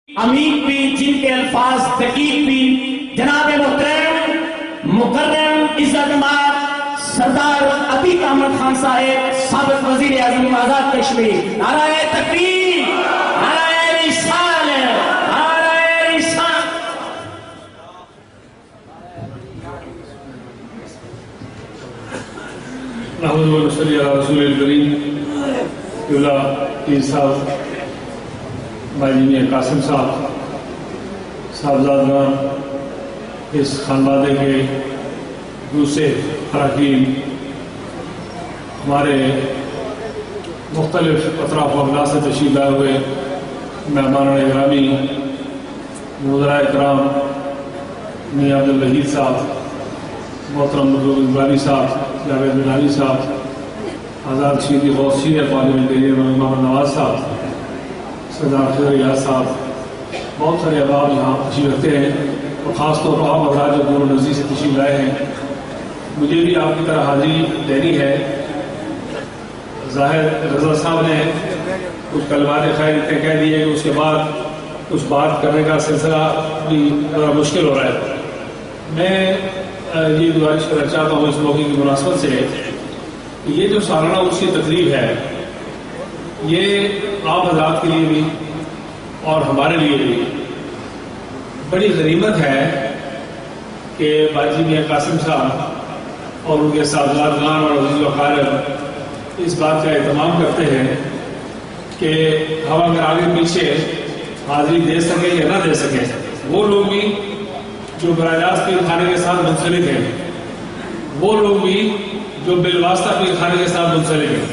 عمیق بھی، جن کے الفاظ دقیق بھی، جناب محترم مکرم عزت مآب سردار عتیق احمد خان صاحب سابق وزیر اعظم آزاد کشمیر، نعرہ تکبیر، نعرہ رسالت، نعرہ رسالت۔ نحمد و نصلی علی رسول الکریم۔ پیر صاحب، ماجین قاسم صاحب، صاحبزادگان، اس خانوادے کے دوسرے اراکین، ہمارے مختلف اطراف و اقدار سے تشریف لائے ہوئے مہمان گرامی، وزراء کرام، میاں عبدالوحید صاحب، محترم اقبالی صاحب، جاوید بلانی صاحب، آزاد شیخی غوث سینئر پارلیمنٹیرین محمد نواز صاحب، سردار خضر ریاض صاحب، بہت سارے احباب یہاں تشریف رکھتے ہیں، اور خاص طور پر آپ حضرات جو دور و نزدیک سے تشریف لائے ہیں، مجھے بھی آپ کی طرح حاضری دینی ہے۔ ظاہر رضا صاحب نے کچھ کلمات خیر کہہ دیے کہ اس کے بعد کچھ بات کرنے کا سلسلہ بھی ذرا مشکل ہو رہا ہے۔ میں یہ گزارش کرنا چاہتا ہوں اس موقع کی مناسبت سے کہ یہ جو سالانہ اس کی تقریب ہے، یہ آپ حضرات کے لیے بھی اور ہمارے لیے بھی بڑی غنیمت ہے کہ باجی میاں قاسم صاحب اور ان کے صاحبزادگان اور عزیز و اقارب اس بات کا اہتمام کرتے ہیں کہ ہم اگر آگے پیچھے حاضری دے سکیں یا نہ دے سکیں، وہ لوگ بھی جو براہ راست پیر خانے کے ساتھ منسلک ہیں، وہ لوگ بھی جو بالواسطہ پیر خانے کے ساتھ منسلک ہیں،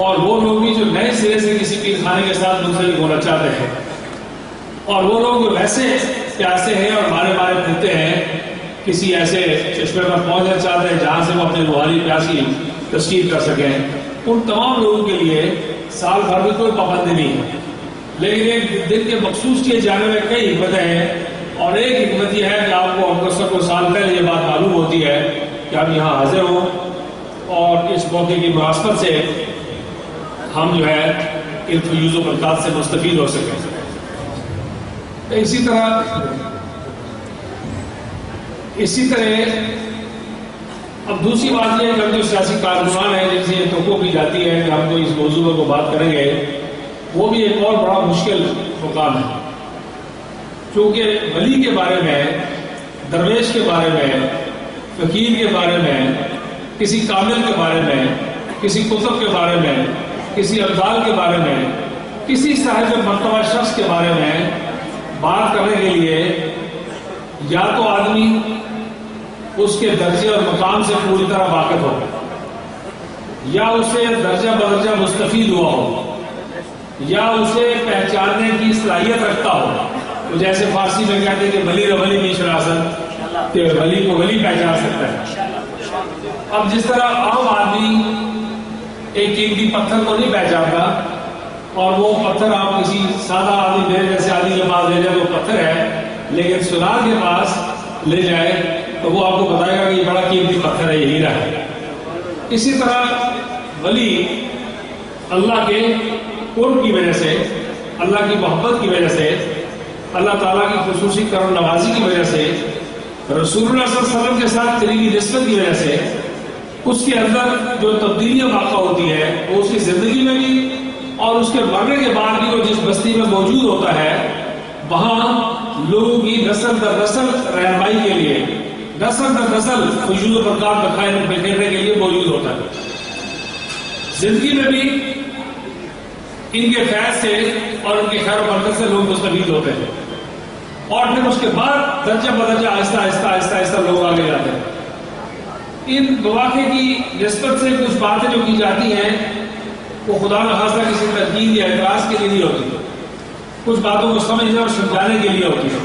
اور وہ لوگ بھی جو نئے سرے سے کسی پیر خانے کے ساتھ منسلک ہونا چاہتے ہیں، اور وہ لوگ جو ویسے پیاسے ہیں اور مارے پھرتے ہیں، کسی ایسے چشمے پر پہنچنا چاہتے ہیں جہاں سے وہ اپنے روحانی پیاس کی تسکین کر سکیں، ان تمام لوگوں کے لیے سال بھر میں کوئی پابندی نہیں ہے، لیکن ایک دن کے مخصوص کیے جانے میں کئی حکمتیں ہیں، اور ایک حکمت یہ ہے کہ آپ کو ہم کو سال پہلے یہ بات معلوم ہوتی ہے کہ آپ یہاں حاضر ہوں، اور اس موقع کی مناسبت سے ہم جو ہے ان فیوز و برکات سے مستفید ہو سکیں۔ اسی طرح اب دوسری بات یہ ہے کہ ہم جو سیاسی کارکنان ہیں جن سے یہ توقع کی جاتی ہے کہ ہم جو اس موضوع کو بات کریں گے، وہ بھی ایک اور بڑا مشکل مقام ہے، کیونکہ ولی کے بارے میں، درویش کے بارے میں، فقیر کے بارے میں، کسی کامل کے بارے میں، کسی قطب کے بارے میں، کسی ابدال کے بارے میں، کسی صاحب مرتبہ شخص کے بارے میں بات کرنے کے لیے یا تو آدمی اس کے درجے اور مقام سے پوری طرح واقف ہو، یا اسے درجہ بدرجہ مستفید ہوا ہو، یا اسے پہچاننے کی صلاحیت رکھتا ہو، تو جیسے فارسی میں کہتے ہیں کہ ولی ولی بھی شناسن، کہ ولی کو ولی پہچان سکتا ہے۔ اب جس طرح عام آدمی ایک قیمتی پتھر کو نہیں پہچانتا، اور وہ پتھر آپ کسی سادہ آدمی دے جیسے آدمی کے پاس لے جائے وہ پتھر ہے، لیکن سنار کے پاس لے جائے تو وہ آپ کو بتائے گا کہ یہ بڑا قیمتی پتھر ہے، یہ ہیرا ہے۔ اسی طرح ولی اللہ کے قرب کی وجہ سے، اللہ کی محبت کی وجہ سے، اللہ تعالیٰ کی خصوصی کرم نوازی کی وجہ سے، رسول اللہ صلی اللہ علیہ وسلم کے ساتھ قریبی نسبت کی وجہ سے، اس کے اندر جو تبدیلیاں واقع ہوتی ہے وہ اس کی زندگی میں بھی اور اس کے مرنے کے بعد بھی وہ جس بستی میں موجود ہوتا ہے، وہاں لوگوں کی نسل در نسل رہنمائی کے لیے، نسل در نسل فیوز و برکات بکھیرنے کے لیے موجود ہوتا ہے۔ زندگی میں بھی ان کے فیض سے اور ان کے خیر و برکت سے لوگ مستفید ہوتے ہیں، اور پھر اس کے بعد درجہ بدرجہ آہستہ آہستہ آہستہ آہستہ لوگ آگے جاتے ہیں۔ ان مواقع کی نسبت سے کچھ باتیں جو کی جاتی ہیں وہ خدا نخواستہ کسی تنقید یا اعتراض کے لیے نہیں ہوتی، کچھ باتوں کو سمجھنے اور سمجھانے کے لیے ہوتی ہے۔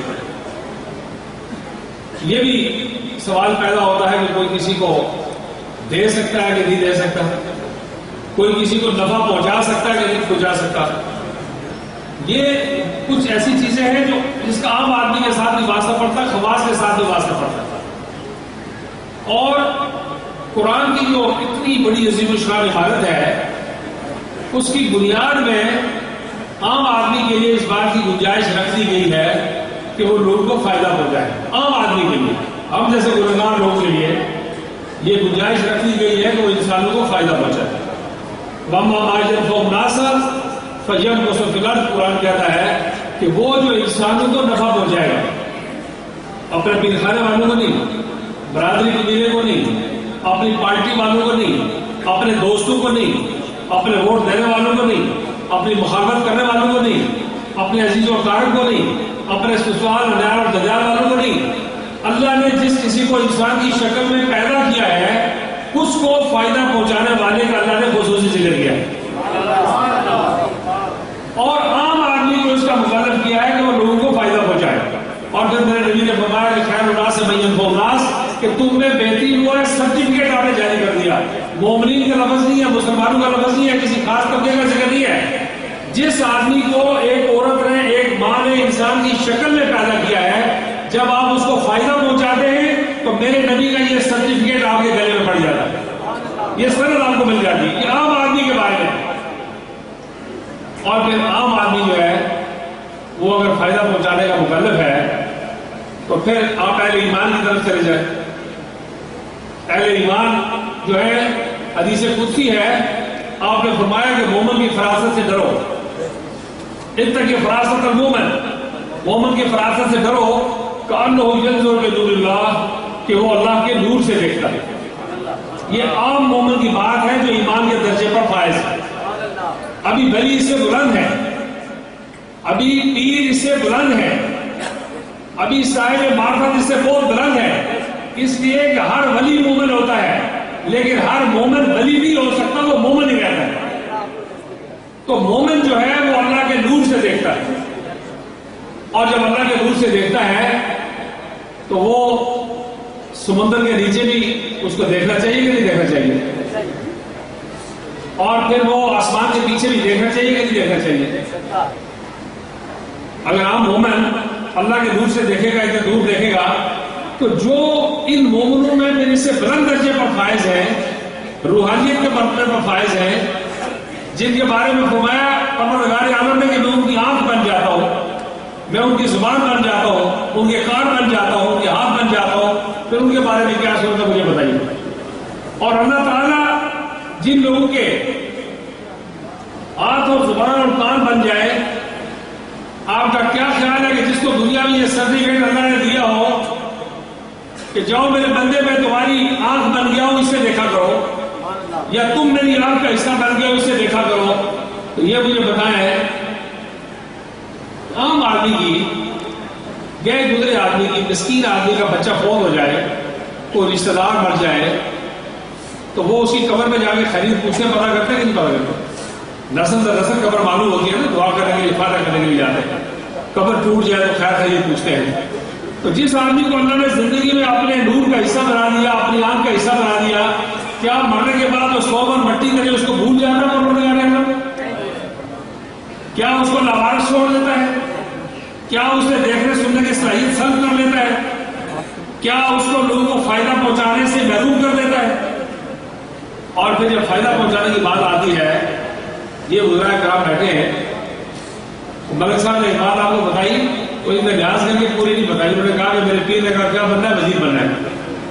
یہ بھی سوال پیدا ہوتا ہے کہ کوئی کسی کو دے سکتا ہے کہ نہیں دے سکتا، کوئی کسی کو نفع پہنچا سکتا ہے کہ نہیں پہنچا سکتا۔ یہ کچھ ایسی چیزیں ہیں جو جس کا عام آدمی کے ساتھ بھی واسطہ پڑتا ہے، خواص کے ساتھ بھی واسطہ پڑتا ہے، اور قرآن کی جو اتنی بڑی عظیم الشان عبارت ہے، اس کی بنیاد میں عام آدمی کے لیے اس بات کی گنجائش رکھ دی گئی ہے کہ وہ لوگوں کو فائدہ پہنچائے، عام آدمی کے لیے، ہم جیسے گنہگار لوگوں کے لیے یہ گنجائش رکھ دی گئی ہے کہ وہ انسانوں کو فائدہ پہنچائے۔ وَأَمَّا مَا يَنفَعُ النَّاسَ فَيَمْكُثُ فِي الْأَرْضِ، قرآن کہتا ہے کہ وہ جو انسانوں کو نفع پہنچائے گا، اپنے پیر خانے والوں کو نہیں، برادری قبیلے کو نہیں، اپنی پارٹی والوں کو نہیں، اپنے دوستوں کو نہیں، اپنے ووٹ دینے والوں کو نہیں، اپنی مخالفت کرنے والوں کو نہیں، اپنے عزیز و اقارب کو نہیں، اپنے سسرال ننیال اور دجال والوں کو نہیں، اللہ نے جس کسی کو انسان کی شکل میں پیدا کیا ہے اس کو فائدہ پہنچانے والے کا اللہ نے خصوصی ذکر کیا ہے، اور عام آدمی کو اس کا مکلف کیا ہے کہ وہ لوگوں کو فائدہ پہنچائے۔ اور پھر میرے نبی نے فرمایا کہ خیر الناس سے من ينفع الناس، کہ تم میں بہترین ہوا ہے سرٹیفکیٹ آپ نے جاری کر دیا، مومنین کا لفظ نہیں ہے، مسلمانوں کا لفظ نہیں ہے، کسی خاص طبقے کا ذکر نہیں ہے، جس آدمی کو ایک عورت نے ایک ماں نے انسان کی شکل میں پیدا کیا ہے، جب آپ اس کو فائدہ پہنچاتے ہیں تو میرے نبی کا یہ سرٹیفکیٹ آپ کے گلے میں پڑ جاتا ہے، یہ سند آپ کو مل جاتی ہے، یہ عام آدمی کے بارے میں۔ اور پھر عام آدمی جو ہے وہ اگر فائدہ پہنچانے کا مکلف ہے تو پھر آپ اہل ایمان کی طرف چلے جائیں۔ اہل ایمان جو ہے حدیث قدسی ہے، آپ نے فرمایا کہ مومن کی فراست سے ڈرو، اتقی فراست المومن، مومن کی فراست سے ڈرو کأنہ ینظر بنور اللہ، کہ وہ اللہ کے نور سے دیکھتا ہے۔ یہ عام مومن کی بات ہے جو ایمان کے درجے پر فائز ہے۔ ابھی ولی اس سے بلند ہے، ابھی پیر اس سے بلند ہے، ابھی صاحب معرفت اس سے بہت بلند ہے، اس لیے کہ ہر ولی مومن ہوتا ہے لیکن ہر مومن ولی نہیں ہو سکتا، وہ مومن ہی رہتا ہے۔ تو مومن جو ہے وہ اللہ کے نور سے دیکھتا ہے، اور جب اللہ کے نور سے دیکھتا ہے تو وہ سمندر کے نیچے بھی اس کو دیکھنا چاہیے کہ نہیں دیکھنا چاہیے، اور پھر وہ آسمان کے پیچھے بھی دیکھنا چاہیے کہ نہیں دیکھنا چاہیے۔ اگر عام مومن اللہ کے نور سے دیکھے گا، اتنے دور دیکھے گا، تو جو ان مومنوں میں پھر اس سے بلند درجے پر فائز ہیں، روحانیت کے مرتبے پر فائز ہیں، جن کے بارے میں فرمایا پروردگار عالم نے کہ میں ان کی آنکھ بن جاتا ہوں، میں ان کی زبان بن جاتا ہوں، ان کے کان بن جاتا ہوں، ان کے ہاتھ بن جاتا ہوں، پھر ان کے بارے میں کیا سوچتا مجھے بتائیے۔ اور اللہ تعالیٰ جن لوگوں کے ہاتھ اور زبان اور کان بن جائے، آپ کا کیا خیال ہے کہ جس کو دنیا میں یہ سرٹیفکیٹ اللہ نے دیا ہو کہ جاؤ میرے بندے میں تمہاری آنکھ بن گیا ہوں، اس سے دیکھا کرو، یا تم میری آنکھ کا حصہ بن گئے ہو، اس سے دیکھا کرو، تو یہ مجھے بتائیں عام آدمی کی، گئے گزرے آدمی کی، مسکین آدمی کا بچہ فوت ہو جائے، کوئی رشتہ دار مر جائے، تو وہ اسی قبر میں جا کے خرید پوچھتے پتا کرتے کہ نہیں پتا کرتے؟ نسل در نسل قبر معلوم ہوتی ہے نا، دعا کرنے کے لیے، افادہ کرنے کے لیے جاتے ہیں، قبر ٹوٹ جائے تو خیر خیریت پوچھتے ہیں۔ تو جس آدمی کو اللہ نے زندگی میں اپنے نور کا حصہ بنا دیا، اپنی آنکھ کا حصہ بنا دیا، کیا مرنے کے بعد وہ 100 بار مٹی کرے اس کو بھول جاتا ہے پروردگار عالم؟ کیا اس کو لاوارث چھوڑ دیتا ہے؟ کیا اسے دیکھنے سننے کی صلاحیت سلب کر لیتا ہے؟ کیا اس کو لوگوں کو فائدہ پہنچانے سے محروم کر دیتا ہے؟ اور پھر جب فائدہ پہنچانے کی بات آتی ہے، یہ وزراء کرام بیٹھے ہیں، ملک صاحب نے ایک بات آپ کو بتائی، وہ ان کا لحاظ کر کے پوری نہیں بتائی، انہوں نے کہا کہ میرے پیر نے کہا کیا بننا ہے؟ وزیر بننا ہے۔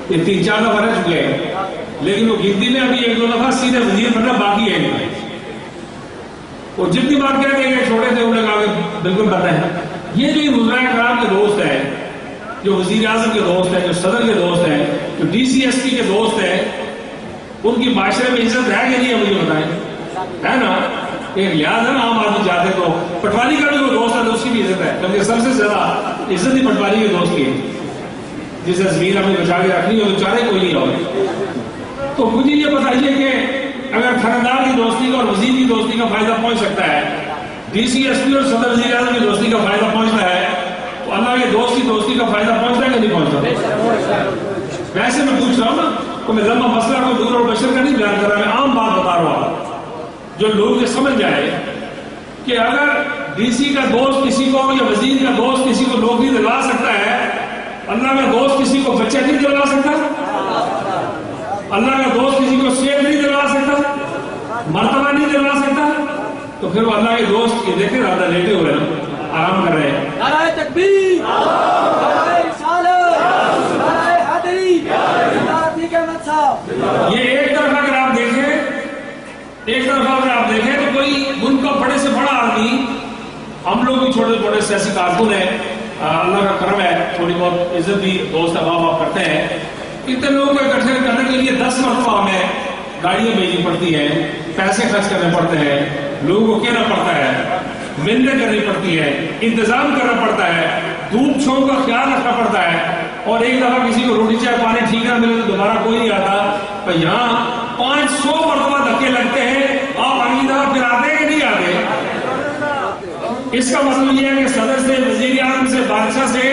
یہ 3-4 دفعہ رہ چکے ہیں، لیکن وہ گنتی میں ابھی 1-2 دفعہ سیدھے وزیر بننا باقی ہے۔ وہ جتنی بات کہہ کے چھوٹے تھے انہوں نے کہا کہ بالکل بننا ہے۔ یہ جو وزراء کرام کے دوست ہیں، جو وزیر اعظم کے دوست ہیں، جو صدر کے دوست ہیں، جو ڈی سی ایس پی کے دوست ہیں، ان کی معاشرے میں عزت ہے کہ نہیں ہے مجھے بتائیں؟ ہے نا؟ ایک لحاظ ہے نا، عام آدمی چاہتے تو پٹواری کا بھی کوئی دوست ہے تو اس کی بھی عزت ہے، کیونکہ سب سے زیادہ عزت ہی پٹواری کے دوست کی ہے، جسے زمین ہمیں بچا کے رکھنی ہو تو چارے کوئی نہیں ہوگا۔ تو مجھے یہ بتائیے کہ اگر تھندار کی دوستی کا اور وزیر کی دوستی کا فائدہ پہنچ سکتا ہے، ڈی سی ایس پی اور صدر وزیر اعظم کی دوستی کا فائدہ پہنچتا ہے، تو اللہ کے دوست کی دوستی کا فائدہ پہنچتا ہے کہ نہیں پہنچتا؟ ویسے میں پوچھ رہا ہوں نا، تو میں لمبا مسئلہ کو دور اور بشر کا نہیں بیان کر رہا، میں عام بات بتا رہا ہوں جو لوگ یہ سمجھ جائے کہ اگر ڈی سی کا دوست کسی کو یا وزیر کا دوست کسی کو نوکری دلوا سکتا ہے، اللہ کا دوست کسی کو بچہ نہیں دلوا سکتا، اللہ کا دوست کسی کو صحت نہیں دلوا سکتا، مرتبہ نہیں دلوا سکتا، تو پھر وہ اللہ کے دوست یہ دیکھیں زیادہ لیٹے ہوئے نا، آرام کر رہے ہیں. نعرہ تکبیر، نعرہ رسالت، نعرہ حیدری، زندہ عتیق احمد صاحب. یہ ایک طرف اگر آپ دیکھیں تو کوئی ملک کا بڑے سے بڑا آدمی، ہم لوگ بھی چھوٹے چھوٹے سیاسی کارکن ہیں، اللہ کا کرم ہے، تھوڑی بہت عزت بھی دوست احباب آپ کرتے ہیں. اتنے لوگوں کو اکٹھے کرنے کے لیے 10 مرتبہ ہمیں گاڑیاں بھیجنی پڑتی ہیں، پیسے خرچ کرنے پڑتے ہیں، لوگوں کو کہنا پڑتا ہے، محنت کرنی پڑتی ہے، انتظام کرنا پڑتا ہے، دھوپ چھاؤں کا خیال رکھنا پڑتا ہے. اور ایک دفعہ کسی کو روٹی چائے پانی ٹھیک نہ ملے تو دوبارہ کوئی نہیں آتا. پر یہاں 500 مرتبہ دھکے لگتے ہیں، آپ اگلی دفعہ پھر آتے ہیں کہ نہیں آتے. اس کا مطلب یہ ہے کہ صدر سے، وزیر اعظم سے، بادشاہ سے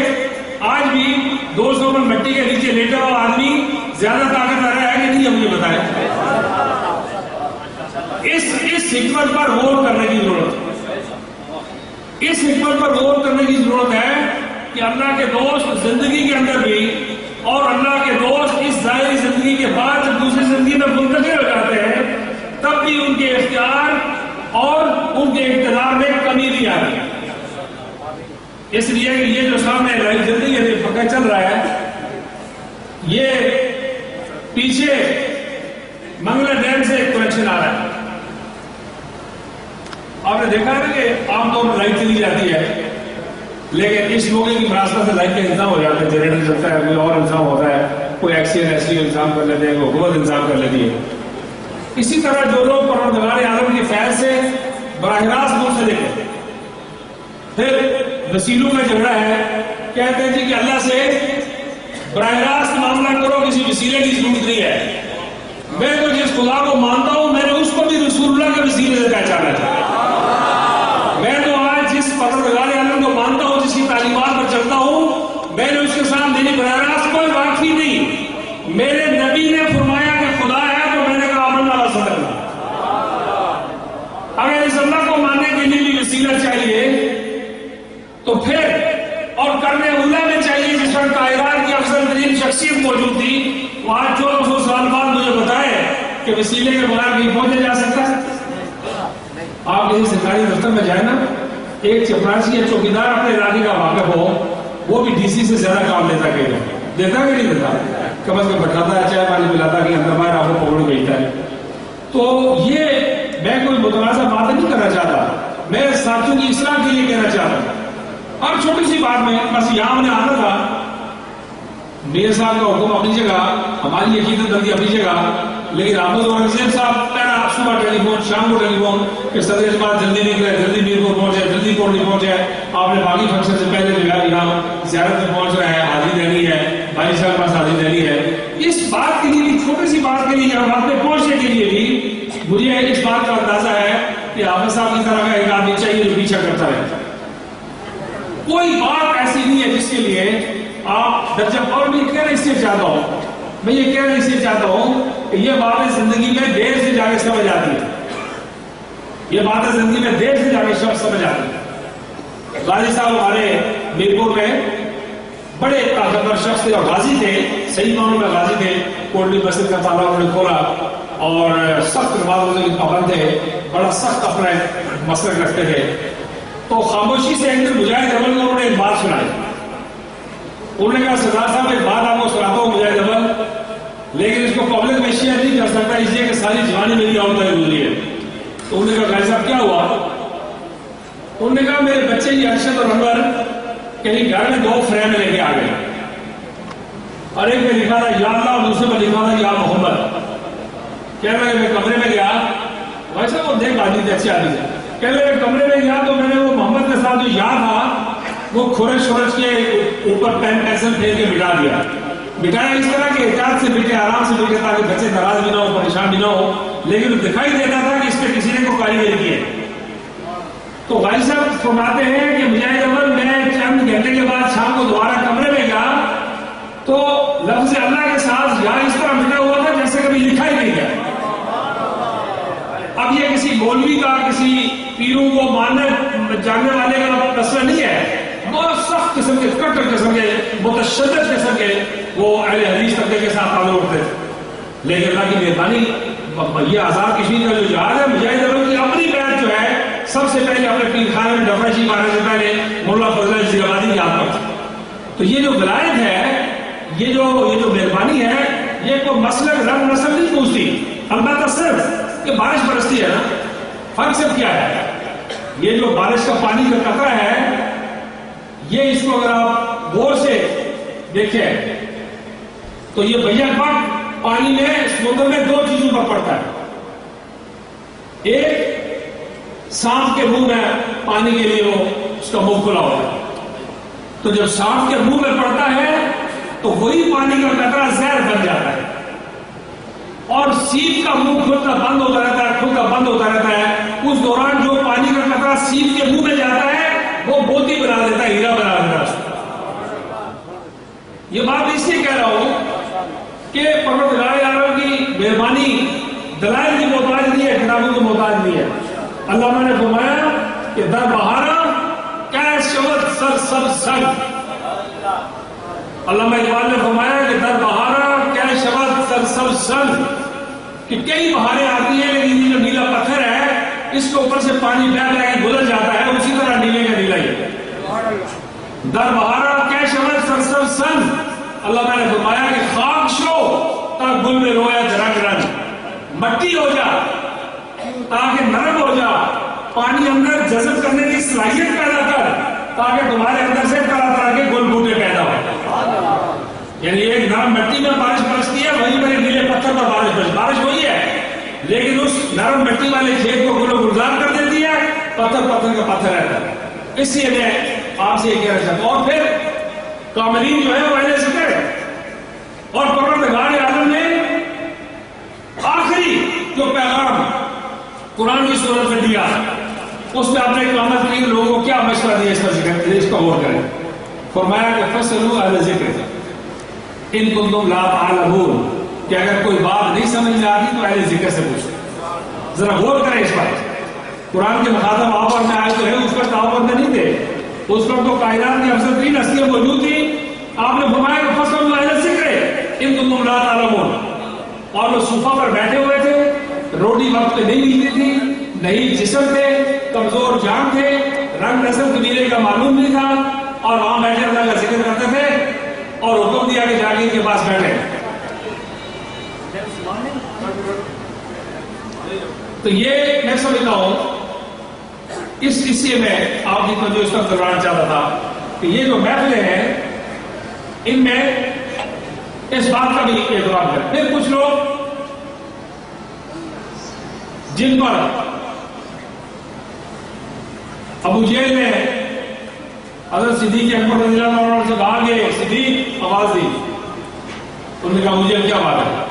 آج بھی 200 پر مٹی کے نیچے لیٹا ہوا آدمی زیادہ طاقت آ رہا ہے کہ نہیں، یہ مجھے بتائیں. اس حکمت پر غور کرنے کی ضرورت ہے. اس حکمت پر غور کرنے کی ضرورت ہے کہ اللہ کے دوست زندگی کے اندر بھی، اور اللہ کے دوست اس ظاہری زندگی کے بعد جب دوسری زندگی میں منتقل ہو جاتے ہیں تب بھی ان کے اختیار اور ان کے اقتدار میں کمی نہیں آتی. اس لیے کہ یہ جو سامنے رہی زندگی ہے پکا چل رہا ہے، یہ پیچھے منگلا ڈیم سے ایک کنیکشن آ رہا ہے. آپ نے دیکھا ہے کہ عام طور پر لائٹ چلی جاتی ہے، لیکن اس موقع کی مناسبت سے لائٹ کا انتظام ہو جاتا ہے، جنریٹر چلتا ہے، کوئی اور انتظام ہوتا ہے، کوئی ایکسیئن ایسی انتظام کر لیتے ہیں، کوئی حکومت انتظام کر لیتی ہے. اسی طرح جو لوگ پروردگار عالم کی فیض سے براہ راست منسلک ہیں، پھر وسیلوں میں جھگڑا ہے، کہتے ہیں جی کہ اللہ سے براہ راست معاملہ کرو، کسی وسیلے کی ضرورت نہیں ہے. میں تو جس خدا کو مانتا ہوں میں نے اس کو بھی رسول اللہ کے وسیلے سے پہچانا ہے. میں تو آج جس پروردگار عالم کو مانتا ہوں، جس کی تعلیمات پر چلتا ہوں، میں نے اس کے ساتھ میری براہ راست کوئی واقفی نہیں. میرے نبی نے فرمایا کہ خدا ہے تو میں نے کہا امن والا صدر. اگر اس اللہ کو ماننے کے لیے بھی وسیلہ چاہیے تو پھر اور کرنے اولا میں چاہیے جس پر کائنات کی افضل ترین شخصیت موجود تھی. وہاں 1400 سال بعد مجھے بتائے کہ وسیلے کے بغیر نہیں پہنچا جا سکتا. آپ کسی سرکاری دفتر میں جائیں نا، ایک چپراسی یا چوکیدار اپنے علاقے کا واقف ہو، وہ بھی ڈی سی سے زیادہ کام لیتا کہ نہیں دیتا. کم از کم بٹھاتا ہے، چائے پانی پلاتا کہ اندر باہر آپ کو پکڑ بھیجتا ہے. تو یہ میں کوئی متنازع بات نہیں کرنا چاہتا، میں ساتھیوں کی اصلاح کے لیے کہنا چاہتا ہوں. اور چھوٹی سی بات میں بس یہاں ہم نے آنا تھا، میئر صاحب کا حکم اپنی جگہ، ہماری عقیدت بندی اپنی جگہ، لیکن احمد اورنگزیب صاحب پہلا صبح ٹیلی فون، شام کو ٹیلی فون کہ صدر جماعت جلدی نکلے، جلدی میرپور پہنچے، جلدی کوٹ نہیں پہنچے. آپ نے باقی فنکشن سے پہلے جو ہے یہاں زیارت میں پہنچ رہے ہیں، حاضری دینی ہے، بھائی صاحب پاس حاضری دینی ہے. اس بات کے لیے، چھوٹی سی بات کے لیے، یہاں بات میں پہنچنے کے لیے بھی مجھے اس بات کا اندازہ ہے کہ حافظ صاحب کی طرح کا ایک آدمی چاہیے جو پیچھا کرتا رہے. کوئی بات ایسی نہیں ہے جس کے لیے آپ جب، اور میں یہ کہنا اس لیے چاہتا ہوں کہ یہ باتیں زندگی میں دیر سے جا کے سمجھ آتی ہے. یہ باتیں زندگی میں دیر سے جا کے سمجھ آتی ہے. غازی صاحب ہمارے میرپور میں بڑے طاقتور شخص تھے اور غازی تھے، صحیح معنوں میں غازی تھے. کوٹلی مسجد کا تالا انہوں نے کھولا اور سخت نماز روزے کے پابند تھے، بڑا سخت اپنا مسلک رکھتے تھے. تو خاموشی سے ایک دن مجاہد اول نے انہوں نے ایک بات سنائی. انہوں نے کہا سردار صاحب ایک بات آپ کو سناتا ہوں مجاہد اول، لیکن اس کو پبلک میں شیئر نہیں کر سکتا اس لیے کہ ساری جوانی میری عورتیں ضروری ہے. تو انہوں نے کہا غازی صاحب کیا ہوا؟ انہوں نے کہا میرے بچے یہ ارشد اور انور کہیں گھر میں 2 فریم لے کے آ گئے، اور ایک میں لکھا تھا یا اللہ اور دوسرے میں لکھا تھا یا محمد. کہہ رہے میں کمرے میں گیا، بھائی صاحب وہ دیکھ آدمی تھے، اچھے آدمی تھے. کہہ رہے میں کمرے میں گیا تو میں نے وہ محمد کے ساتھ جو یا تھا وہ کھرچ کے اوپر پین پینسل پھیر کے مٹا دیا. مٹایا اس طرح کہ احتیاط سے بیٹھے، آرام سے بیٹھے تاکہ بچے ناراض بھی نہ ہو، پریشان بھی نہ ہو، لیکن دکھائی دیتا تھا کہ اس پہ کسی نے کوئی کاریگری کی ہے. تو بھائی صاحب فرماتے ہیں کہ مجاہد اول میں چند گھنٹے کے بعد شام کو دوبارہ کمرے میں گیا تو لفظ اللہ کے ساتھ یا اس طرح مٹا ہوا تھا جیسے کبھی لکھا ہی نہیں گیا. اب یہ کسی مولوی کا، کسی پیروں کو ماننے جاننے والے کا مسئلہ نہیں ہے. بہت سخت قسم کے، کٹر قسم کے، متشدد قسم کے وہ اہل حدیث طبقے کے ساتھ تعلق رکھتے تھے. لیکن اللہ کی مہربانی، یہ آزاد کشمیر کا جو جہاد ہے، مجاہد اول کی اپنی بیعت جو ہے سب سے پہلے اپنے پیر خانے میں ڈفرہ شریف آنے سے پہلے مولانا فضل عزیز آبادی کی یاد کرتا. تو یہ جو ولایت ہے، یہ جو مہربانی ہے، یہ کوئی مسلک رنگ نسل نہیں پوچھتی، البتہ صرف کہ بارش برستی ہے نا، فرق صرف کیا ہے؟ یہ جو بارش کا پانی کا قطرہ ہے، یہ اس کو اگر آپ غور سے دیکھیں تو یہ بھیا پاک پانی میں سمندر میں دو چیزوں پر پڑتا ہے. ایک سانپ کے منہ میں پانی کے لیے وہ اس کا منہ کھلا ہوتا ہے، تو جب سانپ کے منہ میں پڑتا ہے تو وہی پانی کا قطرہ زہر بن جاتا ہے، اور سیپ کا منہ کھلتا بند ہوتا رہتا ہے، کھلتا بند ہوتا رہتا ہے. اس دوران جو پانی کا قطرہ سیپ کے منہ میں جاتا ہے وہ موتی بنا دیتا ہے، ہیرا بنا دیتا ہے. یہ بات اس لیے کہہ رہا ہوں کہ پروردگار عالم کی مہربانی دلائل کی محتاج نہیں ہے، کتابوں کی محتاج نہیں ہے. علامہ نے فرمایا کہ در بہارا کیا شبد سر سب سنگ. علامہ اقبال نے فرمایا کہ در بہارا کیا شبد سر سب سنگ، کہ کئی بہاریں آتی ہیں لیکن یہ جو نیلا پتھر ہے اس کے اوپر سے پانی بہہ بہہ کے گزر جاتا ہے، اسی طرح نیلے کا نیلا ہی ہے. در بہارا کیا شبد سر سب سنگ. اللہ نے فرمایا کہ خاک شو تا گل میں رویا رنگ رنگ، مٹی ہو جا تاکہ نرم ہو جا، پانی اندر جذب کرنے کی صلاحیت پیدا کر تاکہ تمہارے اندر سے طرح طرح کے گل بوٹے پیدا ہو. یعنی ایک نرم مٹی میں بارش برستی ہے، وہی میرے نیلے پتھر پر بارش وہی ہے، لیکن اس نرم مٹی والے کھیت کو گل و گلزار کر دیتی ہے، پتھر پتھر کا پتھر رہتا ہے. اس لیے میں آپ سے یہ کہنا چاہتا ہوں. اور پھر کاملین جو ہے وہ اہل ذکر ہے، اور پروردگار عالم نے آخری جو پیغام قرآن کی صورت میں دیا اس میں آپ نے قیامت کے لیے لوگوں کو کیا مشورہ دیا، اس کا ذکر اس کا غور کریں. فرمایا کہ فاسألوا اہل ذکر ان کنتم لا تعلمون، کہ اگر کوئی بات نہیں سمجھ میں آتی تو اہل ذکر سے پوچھو. ذرا غور کریں اس پر. قرآن کے مخاطب آپ اور میں آئے تو ہے، اس پر آپ اور میں نہیں تھے، اس پر تو کائنات کی افضل ترین ہستیاں موجود تھی. آپ نے فرمایا کہ فاسألوا اہل ذکر ان کنتم لا تعلمون. اور وہ صوفہ پر بیٹھے ہوئے تھے، روٹی وقت پہ نہیں ملتی تھی، نہیں جسم تھے، کمزور جان تھے، رنگ نسل قبیلے کا معلوم نہیں تھا، اور وہاں بیٹھے اللہ کا ذکر کرتے تھے اور حکم دیا کہ جا کے ان کے پاس بیٹھے. تو یہ میں سمجھتا ہوں اس حصے میں آپ کی توجہ اس وقت دلانا چاہتا تھا کہ یہ جو محفلیں ہیں ان میں اس بات کا بھی اعتراف ہے. پھر کچھ لوگ جن پر ابو جہل نے حضرت صدیق اکبر رضی اللہ عنہ سے کہا کہ صدیق آواز دی. انہوں نے کہا ابو جہل کیا بات ہے؟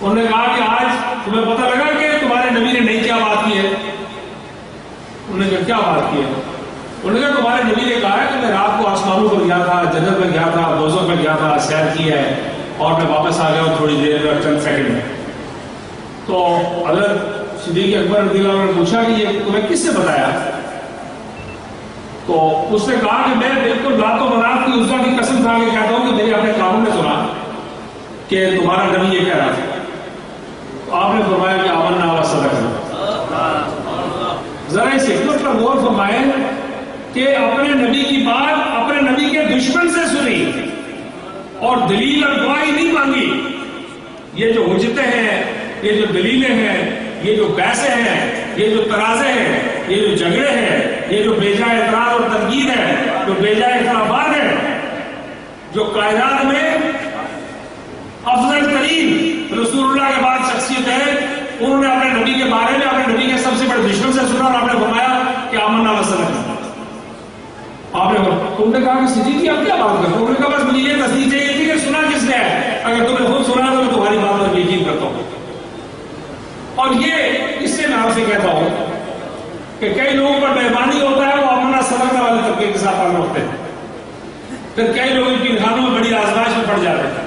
انہوں نے کہا کہ آج تمہیں پتہ لگا کہ تمہارے نبی نے نہیں کیا بات کی ہے؟ انہوں نے کہا کیا بات کی ہے؟ انہوں نے کہا تمہارے نبی نے کہا ہے کہ میں رات کو آسمانوں پر گیا تھا، جنت میں گیا تھا، دوزخ میں گیا تھا، سیر کی ہے اور میں واپس آ گیا ہوں تھوڑی دیر میں، چند سیکنڈ میں. تو حضرت صدیق اکبر رضی اللہ عنہ نے پوچھا کہ یہ تمہیں کس سے بتایا؟ تو اس نے کہا کہ میں بالکل رات و برات کی عزا کی قسم کھا کے کہتا ہوں کہ میرے اپنے کانوں نے سنا کہ تمہارا نبی یہ کہہ رہا تھا. تو آپ نے فرمایا کہ آمنا و صدقنا. ذرا اس حکمت پر غور فرمائیں کہ اپنے نبی کی بات اپنے نبی کے دشمن سے سنی اور دلیل اور گواہی نہیں مانگی. یہ جو حجتیں ہیں، یہ جو دلیلیں ہیں، یہ جو بحثیں ہیں، یہ جو ترازے ہیں، یہ جو جھگڑے ہیں، یہ جو بے جائے اعتراض اور تنقید ہے، جو بے جائے اختلافات ہیں، جو کائنات میں افضل ترین رسول اللہ کے بعد شخصیت ہے، انہوں نے اپنے نبی کے بارے میں اپنے نبی کے سب سے بڑے دشمن سے سنا اور آپ نے فرمایا کہ آمنا و صدقنا. آپ نے تم نے کہا کہ صدیق جی آپ کیا بات کرتے ہو؟ انہوں نے کہا بس مجھے یہ تصدیق چاہیے تھی کہ سنا کس نے ہے، اگر تم نے خود سنا تو میں تمہاری بات پر یقین کرتا ہوں. اور یہ اس سے میں آپ سے کہتا ہوں کہ کئی لوگوں پر مہربانی ہوتا ہے وہ اپنا صدقہ والے طبقے کے ساتھ تعلق رکھتے ہیں، پھر کئی لوگ ان کی خانوں میں بڑی آزمائش میں پڑ جاتے ہیں.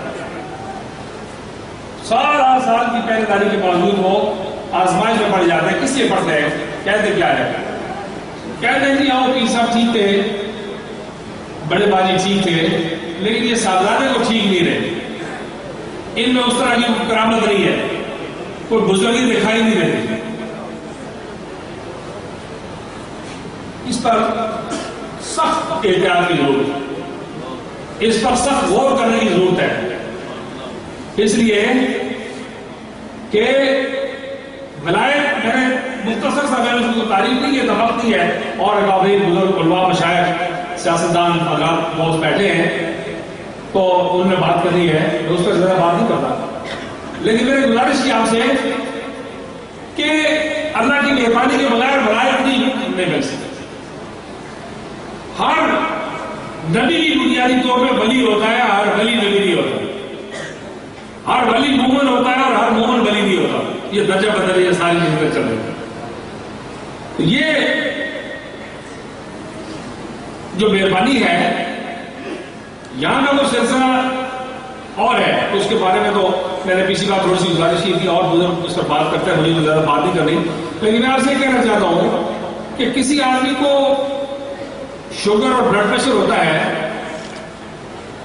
سال کی پہلے داری کے باوجود وہ آزمائش میں پڑ جاتے ہیں. کس لیے پڑھتے ہیں؟ کہتے کیا ہے؟ کہتے ہیں جی آؤ پیر صاحب ٹھیک تھے، بڑے باجی ٹھیک تھے، لیکن یہ صاحبزادے کو ٹھیک نہیں رہے، ان میں اس طرح کی کرامت نہیں ہے، کوئی بزرگی دکھائی نہیں دیتی. اس پر سخت احتیاط کی ضرورت ہے، اس پر سخت غور کرنے کی ضرورت ہے، اس لیے کہ ولایت میں نے مختصر سا میں نے اس کو تعریف نہیں کی، اتفاق نہیں ہے، اور کافی بزرگ علماء مشائخ سیاستدان حضرات دوست بیٹھے ہیں تو ان نے بات کرنی ہے، اس پر زیادہ بات نہیں کرتا، لیکن میری گزارش کی آپ سے کہ اللہ کی مہربانی کے بغیر ولایت نہیں مل سکتی۔ ہر نبی بھی بنیادی طور پہ ولی ہوتا ہے، ہر ولی نبی نہیں ہوتا، ہر ولی مومن ہوتا ہے اور ہر مومن ولی نہیں ہوتا، یہ درجہ بدل یہ ساری چیزیں چل رہی ہیں۔ تو یہ جو مہربانی ہے یہاں کا وہ سلسلہ اور ہے، اس کے بارے میں تو میں نے پچھلی بار تھوڑی سی گزارش کی تھی، اور بزرگ اس پر بات کرتے ہیں، مجھے تو زیادہ بات نہیں کرنی، لیکن میں آپ سے یہ کہنا چاہتا ہوں کہ کسی آدمی کو شوگر اور بلڈ پریشر ہوتا ہے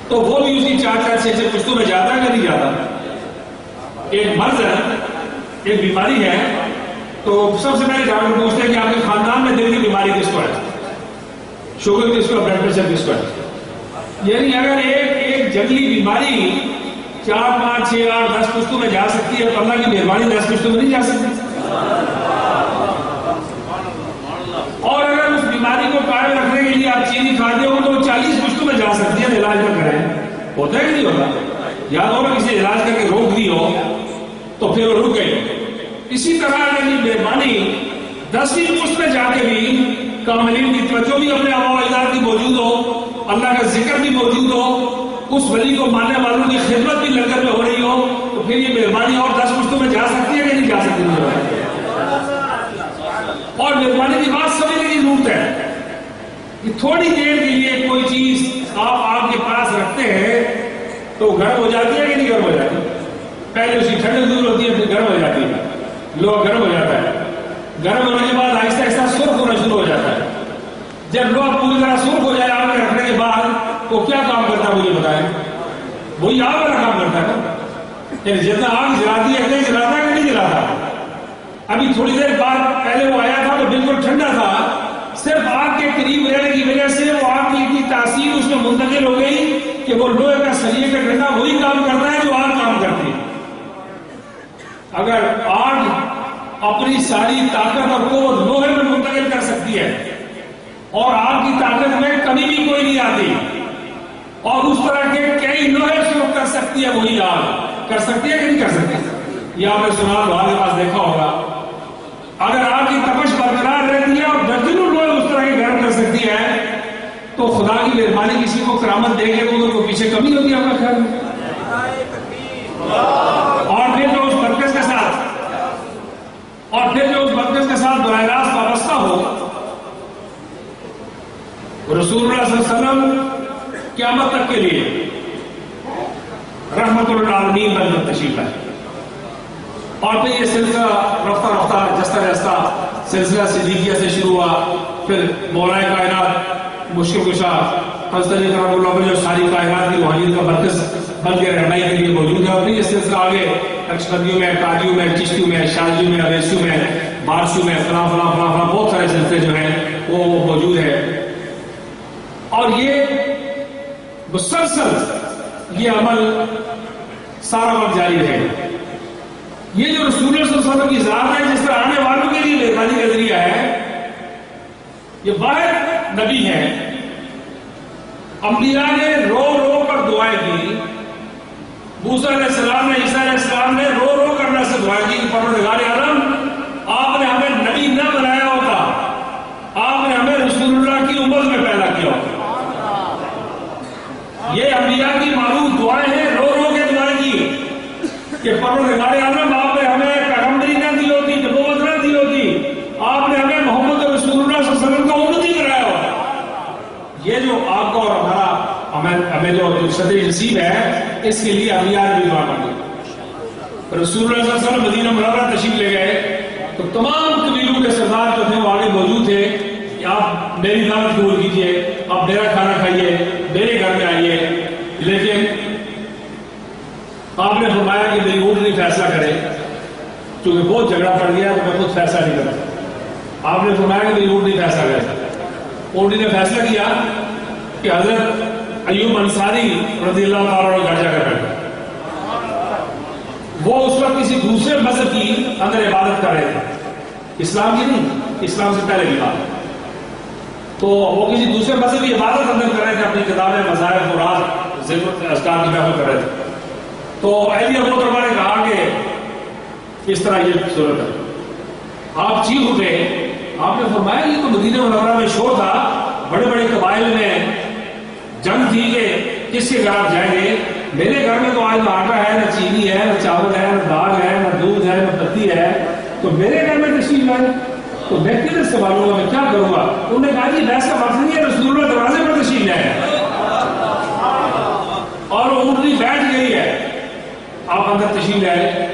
تو وہ بھی اس کی 4-4-6 پشتوں میں جاتا ہے کہ نہیں جاتا؟ ایک مرض ہے، ایک بیماری ہے، تو سب سے پہلے ڈاکٹر پوچھتے ہیں کہ آپ کے خاندان میں دل کی بیماری کس کو ہے، شوگر کس کو، بلڈ پریشر کس کو ہے؟ یعنی اگر ایک جنگلی بیماری 4-5-6-8-10 پشتوں میں جا سکتی ہے تو اللہ کی مہربانی 10 پشتوں میں نہیں جا سکتی، اور اگر اس بیماری کو قائم رکھنے کے لیے آپ چینی کھاتے ہو تو 40 پشتوں میں جا سکتی ہے، علاج نہ کریں، ہوتا ہے کہ نہیں ہوتا؟ یا تو کسی علاج کر کے روک دی ہو تو پھر وہ رک گئی۔ اسی طرح اگر یہ مہربانی 10ویں پشت میں جا کے بھی کاملین کی توجہ بھی اپنے آبا و اجداد کی موجود ہو، اللہ کا ذکر بھی موجود ہو، اس ولی کو ماننے والوں کی خدمت بھی لنگر میں ہو رہی ہو، تو پھر یہ مہربانی اور 10 پشتوں میں جا سکتی ہے کہ نہیں جا سکتی؟ اور مہربانی کی بات سمجھنے کی ضرورت ہے کہ تھوڑی دیر کے لیے کوئی چیز آپ کے پاس رکھتے ہیں تو گرم ہو جاتی ہے کہ نہیں گرم ہو جاتی؟ پہلے اس کی ٹھنڈک دور ہوتی ہے، پھر گرم ہو جاتی ہے، لوہا گرم ہو جاتا ہے، گرم ہونے کے بعد آہستہ آہستہ سرخ ہونا شروع ہو جاتا ہے۔ جب لوہا پوری طرح سرخ ہو جائے آگ میں رکھنے کے بعد تو کیا کام کرتا ہے مجھے بتائیں؟ وہی آگ والا کام کرتا ہے نا، یعنی جتنا آگ جلاتی ہے اتنا جلاتا ہے کہ نہیں جلاتا؟ ابھی تھوڑی دیر بعد پہلے وہ آیا تھا تو بالکل ٹھنڈا تھا، صرف آگ کے قریب رہنے کی وجہ سے وہ آگ کی اتنی تاثیر اس میں منتقل ہو گئی کہ وہ لوہے کا سلیے کا ڈنڈا وہی کام کرتا ہے جو آگ کام کرتی ہے۔ اگر آگ اپنی ساری طاقت اور قوت لوہے میں منتقل کر سکتی ہے اور آگ کی طاقت میں کمی بھی کوئی نہیں آتی، اور اس طرح کے کئی لوہے سرخ کر سکتی ہے وہی آگ، کر سکتی ہے کہ نہیں کر سکتی؟ یہ آپ نے سنا لوہا کے پاس دیکھا ہوگا، اگر آگ کی تپش برقرار رہتی ہے اور درجنوں لوہے اس طرح کے گرم کر سکتی ہے تو خدا کی مہربانی کسی کو کرامت دے گے تو پیچھے کمی ہوتی ہے آپ کا خیال میں؟ اور پھر جو اس مرکز کے ساتھ براہ راست وابستہ ہو، رسول اللہ صلی اللہ علیہ وسلم قیامت تک کے لیے رحمت للعالمین بن کر تشریف لائے، اور پھر یہ سلسلہ رفتہ رفتہ جستہ جستہ سلسلہ صدیقیہ سے شروع ہوا، پھر مولانا کائنات مشکل کشا حضرت علی کرم اللہ پر جو ساری کائنات کی روحانیت کا مرکز بن کے رہنمائی کے لیے موجود ہے، اور پھر یہ سلسلہ آگے نقشبندیوں میں، قادیوں میں، چشتیوں میں، شاذلیوں میں، اویسیوں میں، بارشوں میں، فلاں فلاں فلاں فلاں بہت سارے سلسلے جو ہیں وہ موجود ہیں، اور یہ مسلسل یہ عمل سارا وقت جاری رہے گا۔ یہ جو رسول اللہ صلی اللہ علیہ وسلم کی ذات ہے جس پر آنے والوں کے لیے مہربانی کا ذریعہ ہے، یہ واحد نبی ہے۔ انبیاء نے رو رو کر دعائیں کی، موسیٰ علیہ السلام نے، عیسیٰ علیہ السلام نے رو رو کر اللہ سے دعائیں کی کہ پروردگار عالم آپ نے ہمیں نبی نہ بنایا ہوتا، آپ نے ہمیں رسول اللہ کی امت میں پیدا کیا ہوتا۔ یہ انبیاء کی معروف دعائیں ہیں، رو رو کے دعائیں کی کہ پروردگار عالم آپ نے ہمیں پیغمبری نہ دی ہوتی، نبوت نہ دی ہوتی، آپ نے ہمیں محمد رسول اللہ صلی اللہ علیہ وسلم کا امتی بنایا ہوتا۔ یہ جو آپ کا اور ہمارا ہمیں جو صدر نصیب ہے، اس کے لیے انبیاء نے بھی دعا مانگی۔ رسول اللہ صلی اللہ علیہ وسلم مدینہ منورہ تشریف لے گئے تو تمام قبیلوں کے سردار جو تھے وہ آگے موجود تھے کہ آپ میری دعوت قبول کیجیے، آپ میرا کھانا کھائیے، میرے گھر میں آئیے، لیکن آپ نے فرمایا کہ میری اونٹ نہیں فیصلہ کرے، کیونکہ بہت جھگڑا پڑ گیا تو میں خود فیصلہ نہیں کرتا۔ آپ نے فرمایا کہ میری اونٹ نہیں فیصلہ کرے، اونٹی نے فیصلہ کیا کہ حضرت ایوب انصاری رضی اللہ تعالیٰ عنہ گھر جا کر بیٹھے. وہ اس وقت کسی دوسرے مذہب کی اندر عبادت کر رہے تھے, اسلام کی نہیں, اسلام سے پہلے کی بات. تو وہ کسی دوسرے مذہب کی عبادت اندر کر رہے تھے, اپنی کتابیں مذاہب مراد ذکر اذکار کی محفل کر رہے تھے. تو اہلیہ محترمہ نے کہا کہ اس طرح یہ صورت ہے. آپ چیخ اٹھے, آپ نے فرمایا یہ تو مدینہ منورہ میں شور تھا, بڑے بڑے قبائل میں جنگ تھی کہ کس کے گھر آپ جائیں گے. میرے گھر میں تو آج نہ آٹا ہے, نہ چینی ہے, نہ چاول ہے, نہ دال ہے, نہ دودھ ہے, نہ پتی ہے, تو میرے گھر میں تشریف لائے تو میں کدھر سنبھالوں گا, میں کیا کروں گا. انہوں نے کہا جی بحث کا مقصد نہیں ہے, رسول اللہ دروازے پر تشریف لائے اور اونٹنی بیٹھ گئی ہے, آپ اندر تشریف لائے.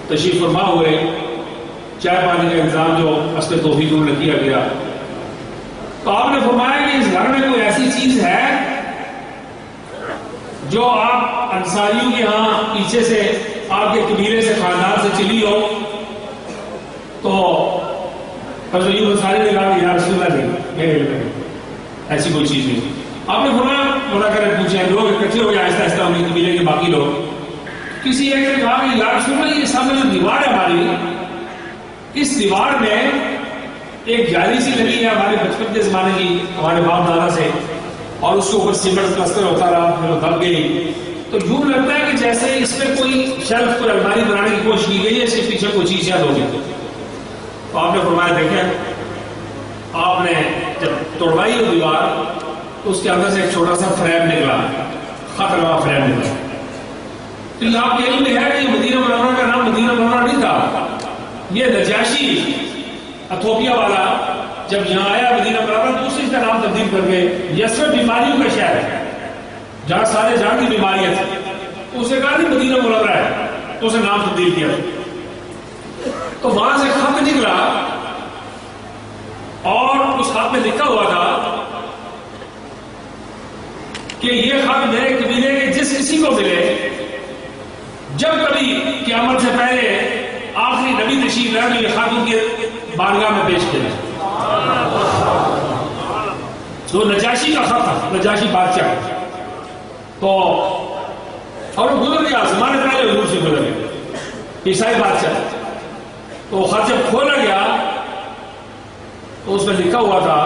تشریف فرما ہوئے, چائے پانی کا انتظام جو اصل توفیق انہوں نے کیا گیا. تو آپ نے فرمایا کہ اس گھر میں کوئی ایسی چیز ہے جو آپ انصاریوں کے ہاں پیچھے سے آپ کے قبیلے سے خاندان سے چلی ہو. تو حضرت ایوب انصاری نے کہا کہ یا رسول اللہ نہیں, میرے علم میں ایسی کوئی چیز نہیں. آپ نے فرمایا بڑا کرے پوچھے, لوگ اکٹھے ہو گئے آہستہ آہستہ انہیں قبیلے کے باقی لوگ. کسی ایک نے کہا کہ یا رسول اللہ یہ سامنے جو دیوار ہے ہماری, اس دیوار میں ایک جالی سی لگی ہے ہمارے بچپن کے زمانے کی, ہمارے باپ دادا سے, اور اس کے اوپر سیمنٹ پلسٹر ہوتا رہا, پھر وہ دب گئی. تو یوں لگتا ہے کہ جیسے اس میں کوئی شیلف, کوئی الماری بنانے کی کوشش کی گئی ہے, اس کے پیچھے کوئی چیز یاد ہوگی. تو آپ نے فرمایا دیکھیں, آپ نے جب توڑوائی وہ دیوار تو اس کے اندر سے ایک چھوٹا سا فریم نکلا, خط روا فریم نکلا. تو یہ آپ کے علم میں ہے کہ مدینہ منورہ کا نام مدینہ منورہ نہیں تھا. یہ نجاشی ایتھوپیا والا جب یہاں آیا مدینہ منورہ تو اسی کا نام تبدیل کر کے یسرب بیماریوں کا شہر ہے, جہاں سارے جان کی بیماریاں تھیں, تو اسے کہا نہیں مدینہ منورہ ہے, تو اسے نام تبدیل کیا. تو وہاں سے خط نکلا اور اس خط میں لکھا ہوا تھا کہ یہ خط میرے قبیلے کے جس کسی کو ملے, جب کبھی قیامت سے پہلے آخری نبی تشریف لائے, یہ خط ان کے بارگاہ میں پیش کیا. تو نجاشی کا خط تھا, نجاشی بادشاہ. تو اور وہ گزر گیا, زمانے پہلے حضور سے گزر گیا, عیسائی بادشاہ. تو خط جب کھولا گیا تو اس میں لکھا ہوا تھا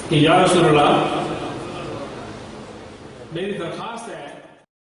کہ یا رسول اللہ میری درخواست ہے